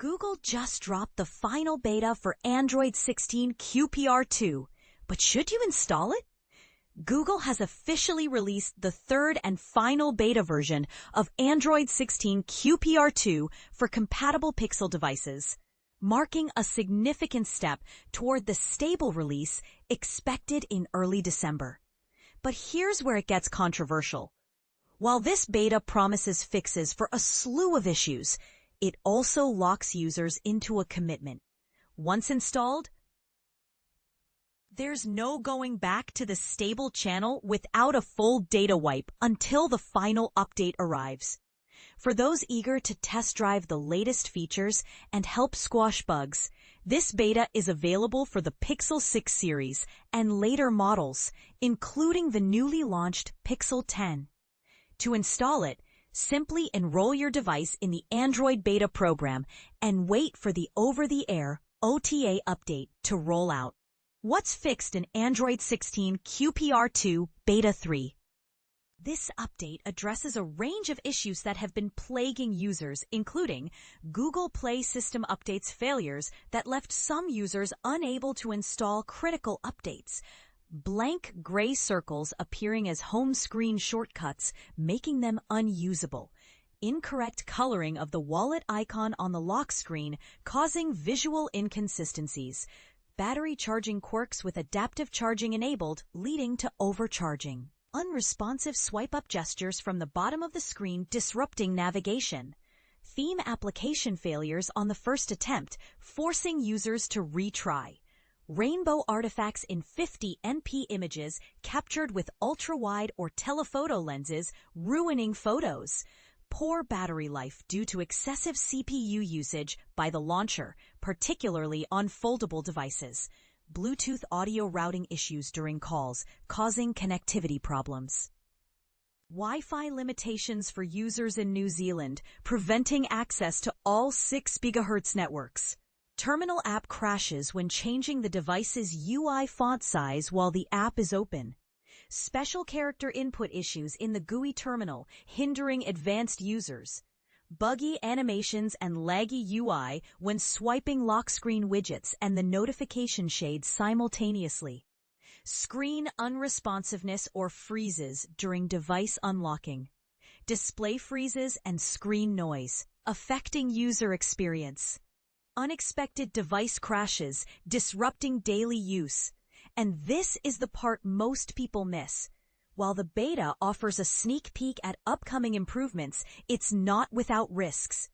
Google just dropped the final beta for Android 16 QPR2, but should you install it? Google has officially released the third and final beta version of Android 16 QPR2 for compatible Pixel devices, marking a significant step toward the stable release expected in early December. But here's where it gets controversial. While this beta promises fixes for a slew of issues, it also locks users into a commitment. Once installed, there's no going back to the stable channel without a full data wipe until the final update arrives. For those eager to test drive the latest features and help squash bugs, this beta is available for the Pixel 6 series and later models, including the newly launched Pixel 10. To install it, simply enroll your device in the Android beta program and wait for the over-the-air OTA update to roll out. What's fixed in Android 16 QPR2 Beta 3? This update addresses a range of issues that have been plaguing users, including Google Play system updates failures that left some users unable to install critical updates, blank gray circles appearing as home screen shortcuts, making them unusable, incorrect coloring of the wallet icon on the lock screen causing visual inconsistencies, battery charging quirks with adaptive charging enabled leading to overcharging, unresponsive swipe-up gestures from the bottom of the screen disrupting navigation, theme application failures on the first attempt forcing users to retry, rainbow artifacts in 50np images captured with ultra-wide or telephoto lenses ruining photos, poor battery life due to excessive CPU usage by the launcher, particularly on foldable devices, Bluetooth audio routing issues during calls causing connectivity problems, Wi-Fi limitations for users in New Zealand preventing access to all 6 GHz networks, terminal app crashes when changing the device's UI font size while the app is open, special character input issues in the GUI terminal hindering advanced users, buggy animations and laggy UI when swiping lock screen widgets and the notification shade simultaneously, screen unresponsiveness or freezes during device unlocking, display freezes and screen noise affecting user experience, unexpected device crashes disrupting daily use. And this is the part most people miss. While the beta offers a sneak peek at upcoming improvements, it's not without risks.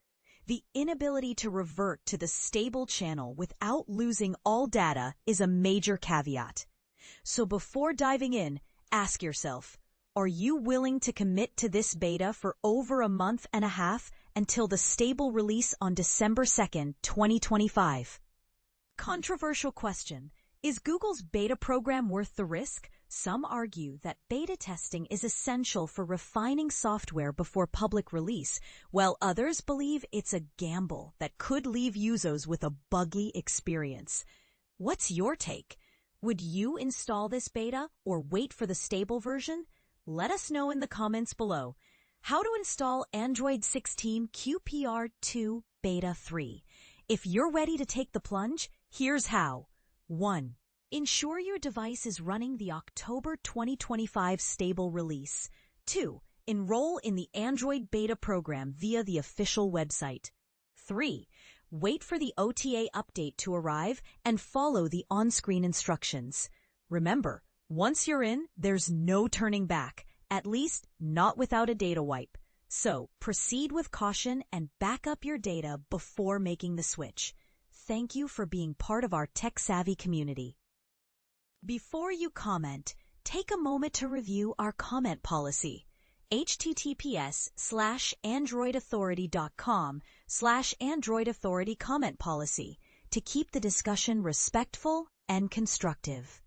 The inability to revert to the stable channel without losing all data is a major caveat. So before diving in, ask yourself, are you willing to commit to this beta for over a month and a half until the stable release on December 2nd, 2025? Controversial question. Is Google's beta program worth the risk? Some argue that beta testing is essential for refining software before public release, while others believe it's a gamble that could leave users with a buggy experience. What's your take? Would you install this beta or wait for the stable version? Let us know in the comments below. How to install Android 16 QPR2 Beta 3. If you're ready to take the plunge, here's how. 1. Ensure your device is running the October 2025 stable release. 2. Enroll in the Android beta program via the official website. 3. Wait for the OTA update to arrive and follow the on-screen instructions. Remember, once you're in, there's no turning back, at least not without a data wipe. So proceed with caution and back up your data before making the switch. Thank you for being part of our tech-savvy community. Before you comment, take a moment to review our comment policy. https://androidauthority.com/androidauthority comment policy to keep the discussion respectful and constructive.